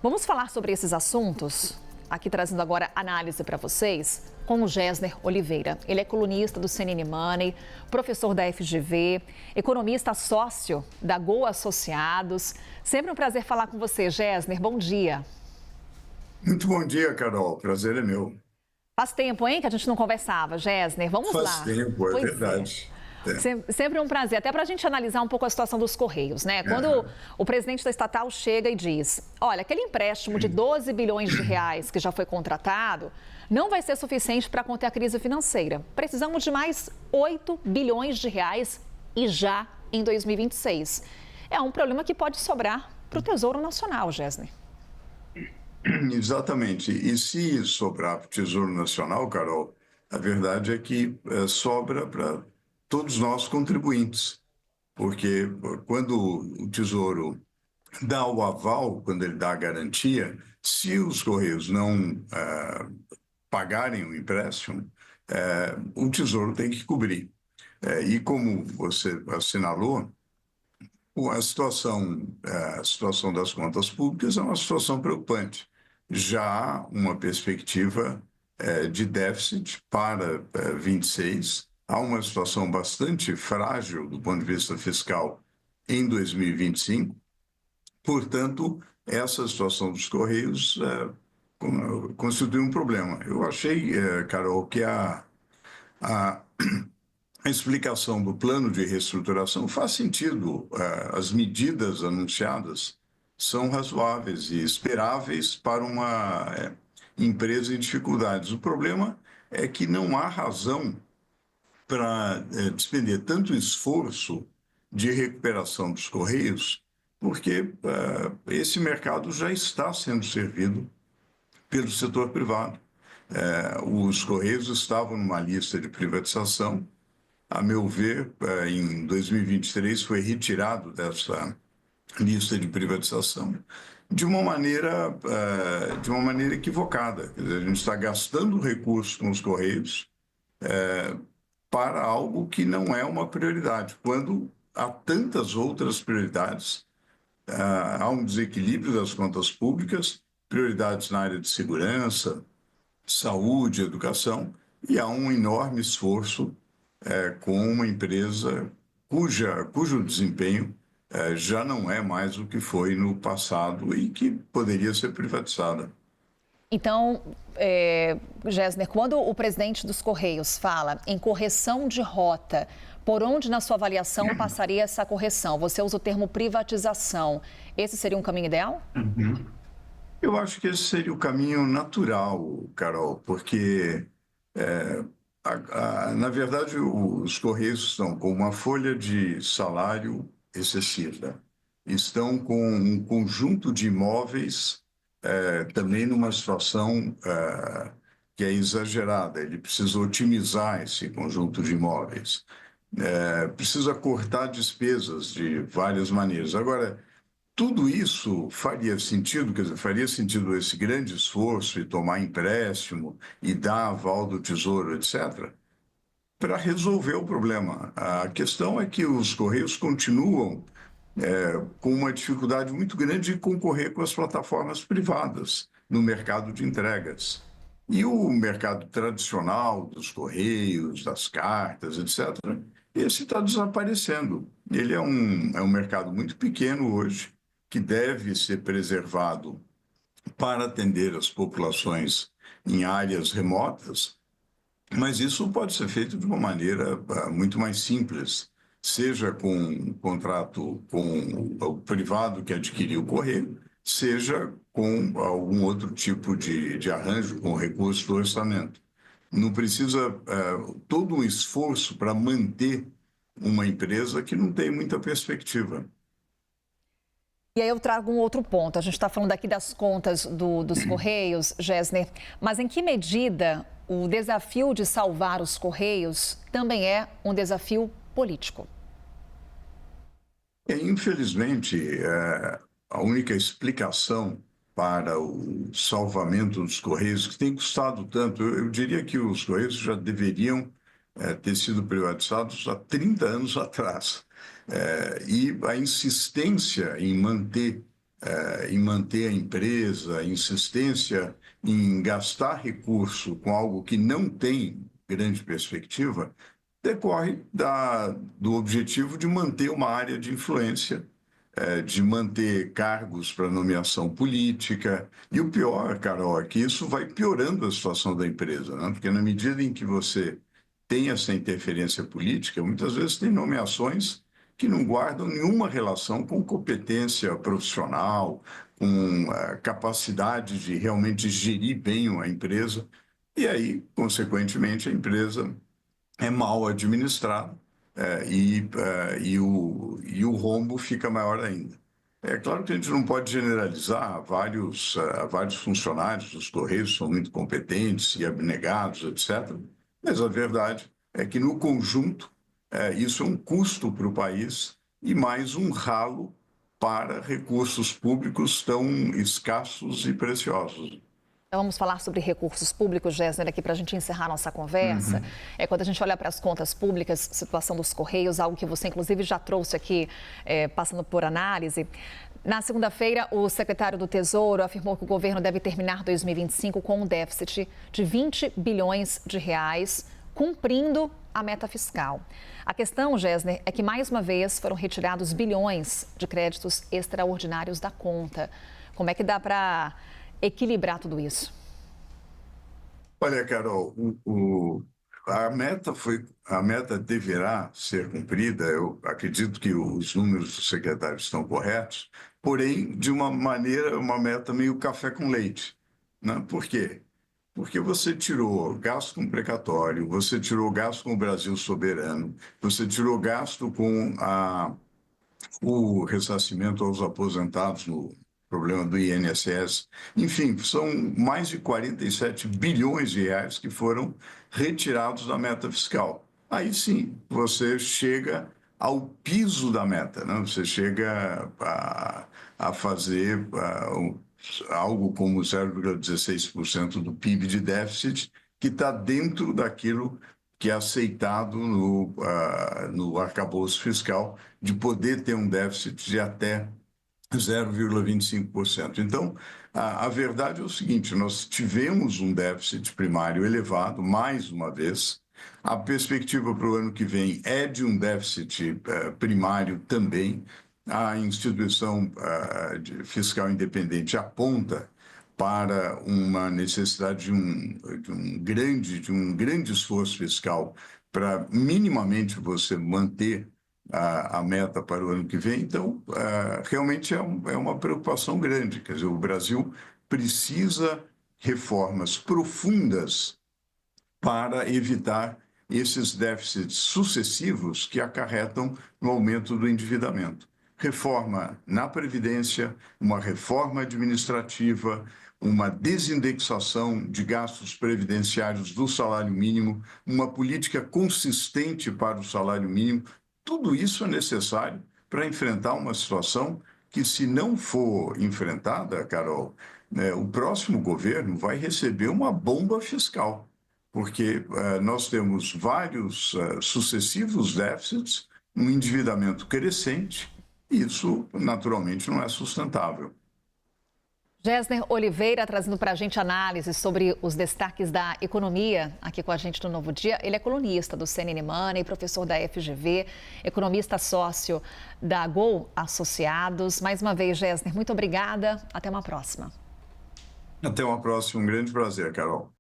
Vamos falar sobre esses assuntos? Aqui trazendo agora análise para vocês com o Gessner Oliveira. Ele é colunista do CNN Money, professor da FGV, economista sócio da Gol Associados. Sempre um prazer falar com você, Gessner. Bom dia. Muito bom dia, Carol. Prazer é meu. Faz tempo, hein, que a gente não conversava, Gessner. Vamos lá. Faz tempo, é verdade. Sempre um prazer, até para a gente analisar um pouco a situação dos Correios, né? Quando o presidente da estatal chega e diz, olha, aquele empréstimo de 12 bilhões de reais que já foi contratado não vai ser suficiente para conter a crise financeira. Precisamos de mais 8 bilhões de reais e já em 2026. É um problema que pode sobrar para o Tesouro Nacional, Gessner. Exatamente. E se sobrar para o Tesouro Nacional, Carol, a verdade é que sobra para todos nós contribuintes, porque quando o Tesouro dá o aval, quando ele dá a garantia, se os Correios não pagarem o empréstimo, o Tesouro tem que cobrir. E como você assinalou, a situação das contas públicas é uma situação preocupante. Já há uma perspectiva de déficit para 26, há uma situação bastante frágil do ponto de vista fiscal em 2025, portanto, essa situação dos Correios constitui um problema. Eu achei, Carol, que a explicação do plano de reestruturação faz sentido. As medidas anunciadas são razoáveis e esperáveis para uma empresa em dificuldades. O problema é que não há razão para despender tanto esforço de recuperação dos Correios, porque esse mercado já está sendo servido pelo setor privado. Os Correios estavam numa lista de privatização. A meu ver, em 2023 foi retirado dessa lista de privatização de uma maneira equivocada. Quer dizer, a gente está gastando recursos com os Correios para algo que não é uma prioridade, quando há tantas outras prioridades. Há um desequilíbrio das contas públicas, prioridades na área de segurança, saúde, educação, e há um enorme esforço com uma empresa cujo desempenho já não é mais o que foi no passado e que poderia ser privatizada. Então, Gessner, quando o presidente dos Correios fala em correção de rota, por onde na sua avaliação passaria essa correção? Você usa o termo privatização. Esse seria um caminho ideal? Eu acho que esse seria o caminho natural, Carol, porque, na verdade, os Correios estão com uma folha de salário excessiva, estão com um conjunto de imóveis também numa situação que é exagerada. Ele precisa otimizar esse conjunto de imóveis, precisa cortar despesas de várias maneiras. Agora, tudo isso faria sentido, quer dizer, faria sentido esse grande esforço e tomar empréstimo e dar aval do Tesouro, etc., para resolver o problema. A questão é que os Correios continuam com uma dificuldade muito grande de concorrer com as plataformas privadas no mercado de entregas. E o mercado tradicional dos Correios, das cartas, etc., esse está desaparecendo. Ele é um mercado muito pequeno hoje, que deve ser preservado para atender as populações em áreas remotas, mas isso pode ser feito de uma maneira muito mais simples, seja com um contrato com o privado que adquiriu o correio, seja com algum outro tipo de arranjo, com recurso do orçamento. Não precisa todo um esforço para manter uma empresa que não tem muita perspectiva. E aí eu trago um outro ponto. A gente está falando aqui das contas dos Correios, Gessner, mas em que medida o desafio de salvar os Correios também é um desafio político? Infelizmente, a única explicação para o salvamento dos Correios, que tem custado tanto, eu diria que os Correios já deveriam ter sido privatizados há 30 anos atrás. E a insistência em manter em manter a empresa, insistência em gastar recurso com algo que não tem grande perspectiva, decorre do objetivo de manter uma área de influência, de manter cargos para nomeação política. E o pior, Carol, é que isso vai piorando a situação da empresa, né? Porque na medida em que você tem essa interferência política, muitas vezes tem nomeações que não guardam nenhuma relação com competência profissional, com capacidade de realmente gerir bem a empresa. E aí, consequentemente, a empresa é mal administrada e o rombo fica maior ainda. É claro que a gente não pode generalizar, vários funcionários dos Correios são muito competentes e abnegados, etc. Mas a verdade é que, no conjunto, isso é um custo para o país e mais um ralo para recursos públicos tão escassos e preciosos. Então, vamos falar sobre recursos públicos, Gessner, aqui para a gente encerrar nossa conversa. Quando a gente olha para as contas públicas, situação dos Correios, algo que você, inclusive, já trouxe aqui, passando por análise. Na segunda-feira, o secretário do Tesouro afirmou que o governo deve terminar 2025 com um déficit de 20 bilhões de reais, cumprindo a meta fiscal. A questão, Gessner, é que, mais uma vez, foram retirados bilhões de créditos extraordinários da conta. Como é que dá para equilibrar tudo isso? Olha, Carol, a meta deverá ser cumprida. Eu acredito que os números do secretário estão corretos, porém, de uma maneira, uma meta meio café com leite, né? Por quê? Porque você tirou gasto com precatório, você tirou gasto com o Brasil soberano, você tirou gasto com o ressarcimento aos aposentados no problema do INSS. Enfim, são mais de 47 bilhões de reais que foram retirados da meta fiscal. Aí sim, você chega ao piso da meta, né? Você chega a fazer algo como 0,16% do PIB de déficit, que está dentro daquilo que é aceitado no arcabouço fiscal, de poder ter um déficit de até 0,25%. Então, a verdade é o seguinte: nós tivemos um déficit primário elevado, mais uma vez. A perspectiva para o ano que vem é de um déficit primário também. A instituição fiscal independente aponta para uma necessidade de um grande esforço fiscal para minimamente você manter a meta para o ano que vem. Então, realmente é uma preocupação grande. Quer dizer, o Brasil precisa reformas profundas para evitar esses déficits sucessivos que acarretam no aumento do endividamento. Reforma na Previdência, uma reforma administrativa, uma desindexação de gastos previdenciários do salário mínimo, uma política consistente para o salário mínimo. Tudo isso é necessário para enfrentar uma situação que, se não for enfrentada, Carol, o próximo governo vai receber uma bomba fiscal, porque nós temos vários sucessivos déficits, um endividamento crescente, e isso, naturalmente, não é sustentável. Gessner Oliveira trazendo para a gente análise sobre os destaques da economia aqui com a gente no Novo Dia. Ele é colunista do CNN Money, professor da FGV, economista sócio da Gol Associados. Mais uma vez, Gessner, muito obrigada. Até uma próxima. Até uma próxima. Um grande prazer, Carol.